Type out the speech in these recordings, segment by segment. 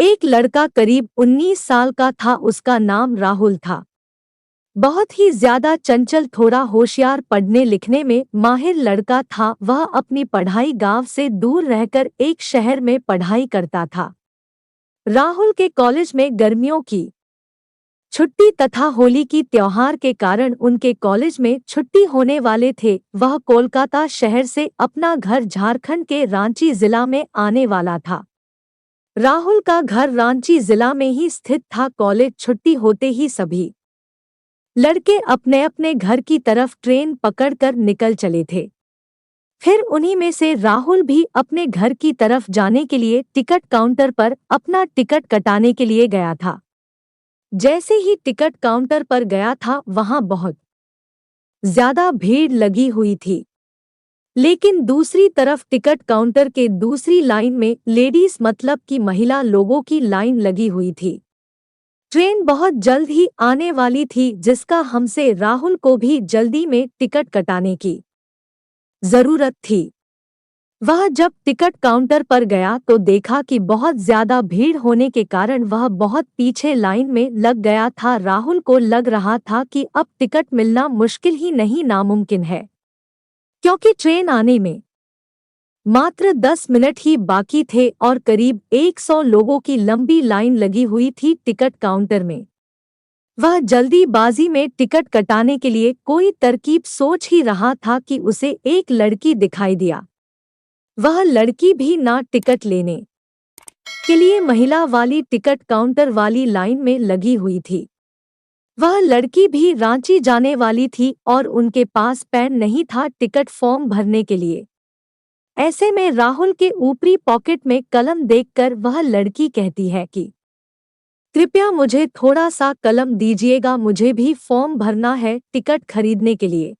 एक लड़का करीब 19 साल का था। उसका नाम राहुल था। बहुत ही ज्यादा चंचल, थोड़ा होशियार, पढ़ने लिखने में माहिर लड़का था। वह अपनी पढ़ाई गांव से दूर रहकर एक शहर में पढ़ाई करता था। राहुल के कॉलेज में गर्मियों की छुट्टी तथा होली की त्योहार के कारण उनके कॉलेज में छुट्टी होने वाले थे। वह कोलकाता शहर से अपना घर झारखंड के रांची जिला में आने वाला था। राहुल का घर रांची जिला में ही स्थित था। कॉलेज छुट्टी होते ही सभी लड़के अपने अपने घर की तरफ ट्रेन पकड़कर निकल चले थे। फिर उन्हीं में से राहुल भी अपने घर की तरफ जाने के लिए टिकट काउंटर पर अपना टिकट कटाने के लिए गया था। जैसे ही टिकट काउंटर पर गया था, वहां बहुत ज्यादा भीड़ लगी हुई थी। लेकिन दूसरी तरफ टिकट काउंटर के दूसरी लाइन में लेडीज मतलब कि महिला लोगों की लाइन लगी हुई थी। ट्रेन बहुत जल्द ही आने वाली थी, जिसका हमसे राहुल को भी जल्दी में टिकट कटाने की जरूरत थी। वह जब टिकट काउंटर पर गया तो देखा कि बहुत ज्यादा भीड़ होने के कारण वह बहुत पीछे लाइन में लग गया था। राहुल को लग रहा था कि अब टिकट मिलना मुश्किल ही नहीं, नामुमकिन है, क्योंकि ट्रेन आने में मात्र 10 मिनट ही बाकी थे और करीब 100 लोगों की लंबी लाइन लगी हुई थी टिकट काउंटर में। वह जल्दीबाजी में टिकट कटाने के लिए कोई तरकीब सोच ही रहा था कि उसे एक लड़की दिखाई दिया। वह लड़की भी ना टिकट लेने के लिए महिला वाली टिकट काउंटर वाली लाइन में लगी हुई थी। वह लड़की भी रांची जाने वाली थी और उनके पास पेन नहीं था टिकट फॉर्म भरने के लिए। ऐसे में राहुल के ऊपरी पॉकेट में कलम देखकर वह लड़की कहती है कि कृपया मुझे थोड़ा सा कलम दीजिएगा, मुझे भी फॉर्म भरना है टिकट खरीदने के लिए।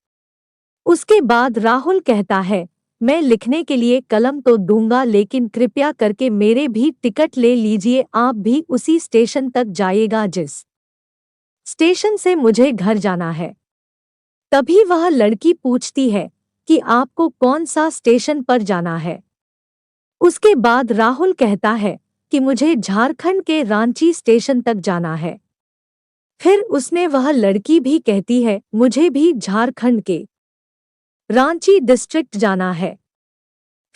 उसके बाद राहुल कहता है, मैं लिखने के लिए कलम तो दूंगा, लेकिन कृपया करके मेरे भी टिकट ले लीजिए। आप भी उसी स्टेशन तक जाइएगा जिस स्टेशन से मुझे घर जाना है। तभी वह लड़की पूछती है कि आपको कौन सा स्टेशन पर जाना है। उसके बाद राहुल कहता है कि मुझे झारखंड के रांची स्टेशन तक जाना है। फिर उसने वह लड़की भी कहती है, मुझे भी झारखंड के रांची डिस्ट्रिक्ट जाना है।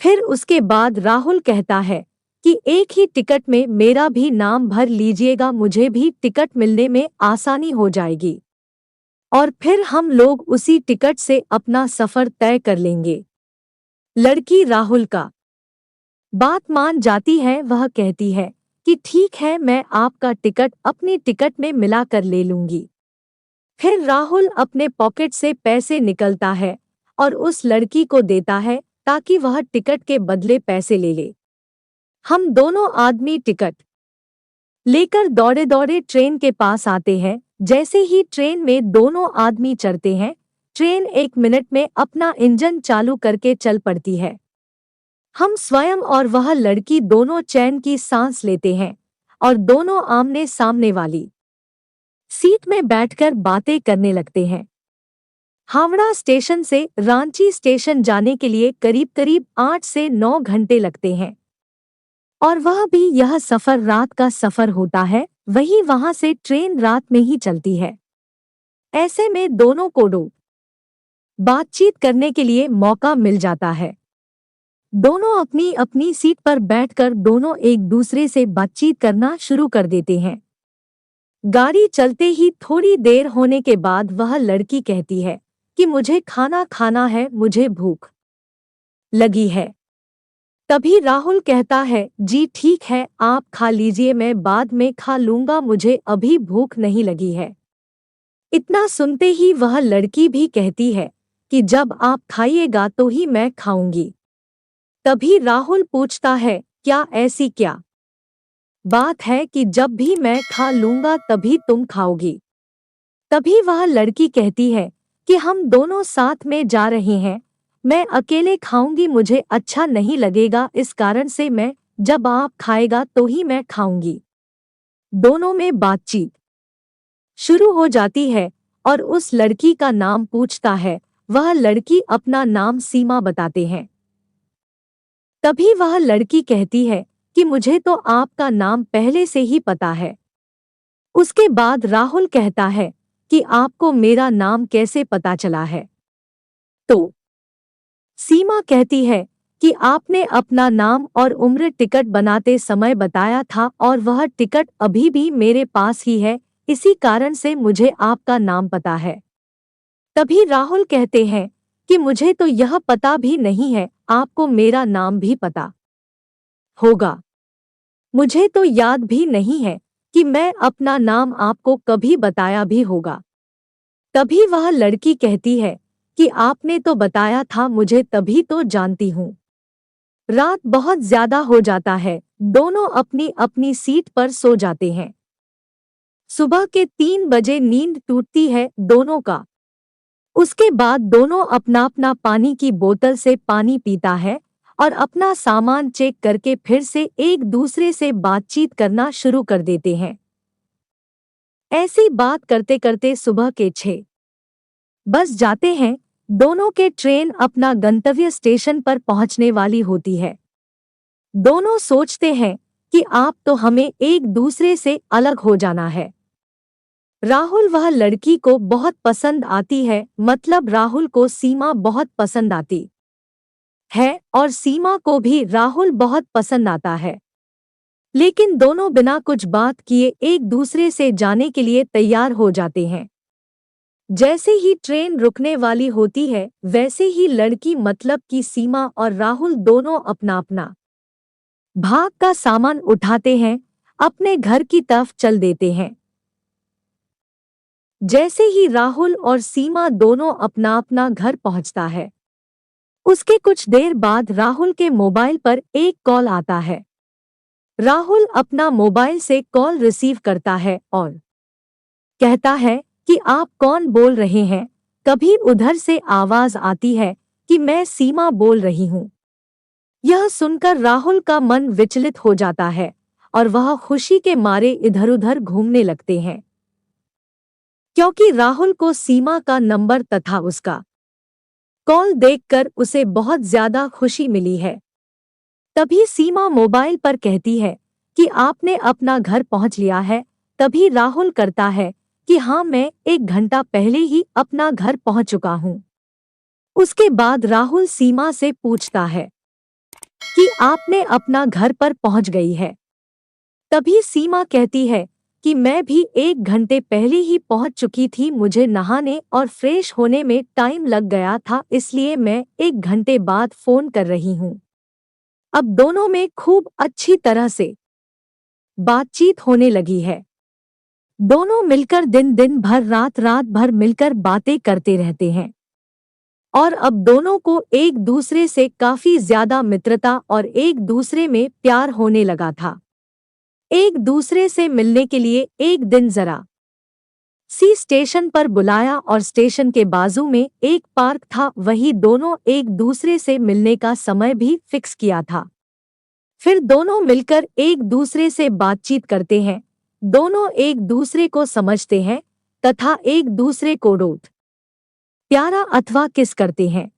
फिर उसके बाद राहुल कहता है कि एक ही टिकट में मेरा भी नाम भर लीजिएगा, मुझे भी टिकट मिलने में आसानी हो जाएगी और फिर हम लोग उसी टिकट से अपना सफर तय कर लेंगे। लड़की राहुल का बात मान जाती है। वह कहती है कि ठीक है, मैं आपका टिकट अपनी टिकट में मिलाकर ले लूंगी। फिर राहुल अपने पॉकेट से पैसे निकलता है और उस लड़की को देता है ताकि वह टिकट के बदले पैसे ले ले। हम दोनों आदमी टिकट लेकर दौड़े दौड़े ट्रेन के पास आते हैं। जैसे ही ट्रेन में दोनों आदमी चढ़ते हैं, ट्रेन 1 मिनट में अपना इंजन चालू करके चल पड़ती है। हम स्वयं और वह लड़की दोनों चैन की सांस लेते हैं और दोनों आमने सामने वाली सीट में बैठकर बातें करने लगते हैं। हावड़ा स्टेशन से रांची स्टेशन जाने के लिए करीब करीब 8 से 9 घंटे लगते हैं और वह भी यह सफर रात का सफर होता है। वहीं वहां से ट्रेन रात में ही चलती है। ऐसे में दोनों को बातचीत करने के लिए मौका मिल जाता है। दोनों अपनी अपनी सीट पर बैठकर दोनों एक दूसरे से बातचीत करना शुरू कर देते हैं। गाड़ी चलते ही थोड़ी देर होने के बाद वह लड़की कहती है कि मुझे खाना खाना है, मुझे भूख लगी है। तभी राहुल कहता है, जी ठीक है, आप खा लीजिए, मैं बाद में खा लूंगा, मुझे अभी भूख नहीं लगी है। इतना सुनते ही वह लड़की भी कहती है कि जब आप खाइएगा तो ही मैं खाऊंगी। तभी राहुल पूछता है, क्या ऐसी क्या बात है कि जब भी मैं खा लूंगा तभी तुम खाओगी? तभी वह लड़की कहती है कि हम दोनों साथ में जा रहे हैं, मैं अकेले खाऊंगी मुझे अच्छा नहीं लगेगा, इस कारण से मैं जब आप खाएगा तो ही मैं खाऊंगी। दोनों में बातचीत शुरू हो जाती है और उस लड़की का नाम पूछता है। वह लड़की अपना नाम सीमा बताते हैं। तभी वह लड़की कहती है कि मुझे तो आपका नाम पहले से ही पता है। उसके बाद राहुल कहता है कि आपको मेरा नाम कैसे पता चला है? तो सीमा कहती है कि आपने अपना नाम और उम्र टिकट बनाते समय बताया था और वह टिकट अभी भी मेरे पास ही है, इसी कारण से मुझे आपका नाम पता है। तभी राहुल कहते हैं कि मुझे तो यह पता भी नहीं है आपको मेरा नाम भी पता होगा। मुझे तो याद भी नहीं है कि मैं अपना नाम आपको कभी बताया भी होगा। तभी वह लड़की कहती है कि आपने तो बताया था मुझे, तभी तो जानती हूँ। रात बहुत ज्यादा हो जाता है, दोनों अपनी अपनी सीट पर सो जाते हैं। सुबह के 3 बजे नींद टूटती है दोनों का। उसके बाद दोनों अपना अपना पानी की बोतल से पानी पीता है और अपना सामान चेक करके फिर से एक दूसरे से बातचीत करना शुरू कर देते हैं। ऐसी बात करते करते सुबह के 6 बज जाते हैं। दोनों के ट्रेन अपना गंतव्य स्टेशन पर पहुंचने वाली होती है। दोनों सोचते हैं कि आप तो हमें एक दूसरे से अलग हो जाना है। राहुल वह लड़की को बहुत पसंद आती है, मतलब राहुल को सीमा बहुत पसंद आती है और सीमा को भी राहुल बहुत पसंद आता है। लेकिन दोनों बिना कुछ बात किए एक दूसरे से जाने के लिए तैयार हो जाते हैं। जैसे ही ट्रेन रुकने वाली होती है वैसे ही लड़की मतलब कि सीमा और राहुल दोनों अपना अपना भाग का सामान उठाते हैं, अपने घर की तरफ चल देते हैं। जैसे ही राहुल और सीमा दोनों अपना अपना घर पहुंचता है, उसके कुछ देर बाद राहुल के मोबाइल पर एक कॉल आता है। राहुल अपना मोबाइल से कॉल रिसीव करता है और कहता है कि आप कौन बोल रहे हैं? कभी उधर से आवाज आती है कि मैं सीमा बोल रही हूँ। यह सुनकर राहुल का मन विचलित हो जाता है और वह खुशी के मारे इधर-उधर घूमने लगते हैं, क्योंकि राहुल को सीमा का नंबर तथा उसका कॉल देखकर उसे बहुत ज्यादा खुशी मिली है। तभी सीमा मोबाइल पर कहती है कि आपने अपना घर पहुंच लिया है। तभी राहुल करता है कि हाँ, मैं 1 घंटा पहले ही अपना घर पहुंच चुका हूँ। उसके बाद राहुल सीमा से पूछता है कि आपने अपना घर पर पहुंच गई है। तभी सीमा कहती है कि मैं भी 1 घंटे पहले ही पहुंच चुकी थी, मुझे नहाने और फ्रेश होने में टाइम लग गया था, इसलिए मैं 1 घंटे बाद फोन कर रही हूँ। अब दोनों में खूब अच्छी तरह से बातचीत होने लगी है। दोनों मिलकर दिन दिन भर रात रात भर मिलकर बातें करते रहते हैं और अब दोनों को एक दूसरे से काफी ज्यादा मित्रता और एक दूसरे में प्यार होने लगा था। एक दूसरे से मिलने के लिए एक दिन जरा सी स्टेशन पर बुलाया और स्टेशन के बाजू में एक पार्क था, वही दोनों एक दूसरे से मिलने का समय भी फिक्स किया था। फिर दोनों मिलकर एक दूसरे से बातचीत करते हैं, दोनों एक दूसरे को समझते हैं तथा एक दूसरे को रोट प्यारा अथवा किस करते हैं।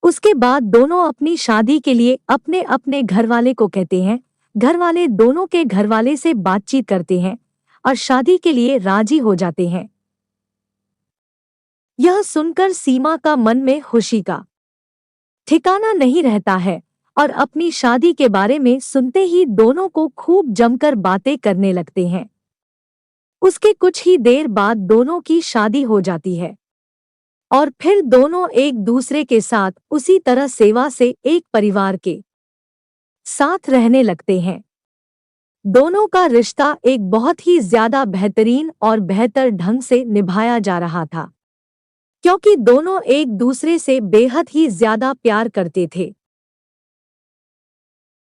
उसके बाद दोनों अपनी शादी के लिए अपने अपने घरवाले को कहते हैं। घरवाले दोनों के घरवाले से बातचीत करते हैं और शादी के लिए राजी हो जाते हैं। यह सुनकर सीमा का मन में खुशी का ठिकाना नहीं रहता है और अपनी शादी के बारे में सुनते ही दोनों को खूब जमकर बातें करने लगते हैं। उसके कुछ ही देर बाद दोनों की शादी हो जाती है और फिर दोनों एक दूसरे के साथ उसी तरह सेवा से एक परिवार के साथ रहने लगते हैं। दोनों का रिश्ता एक बहुत ही ज्यादा बेहतरीन और बेहतर ढंग से निभाया जा रहा था, क्योंकि दोनों एक दूसरे से बेहद ही ज्यादा प्यार करते थे।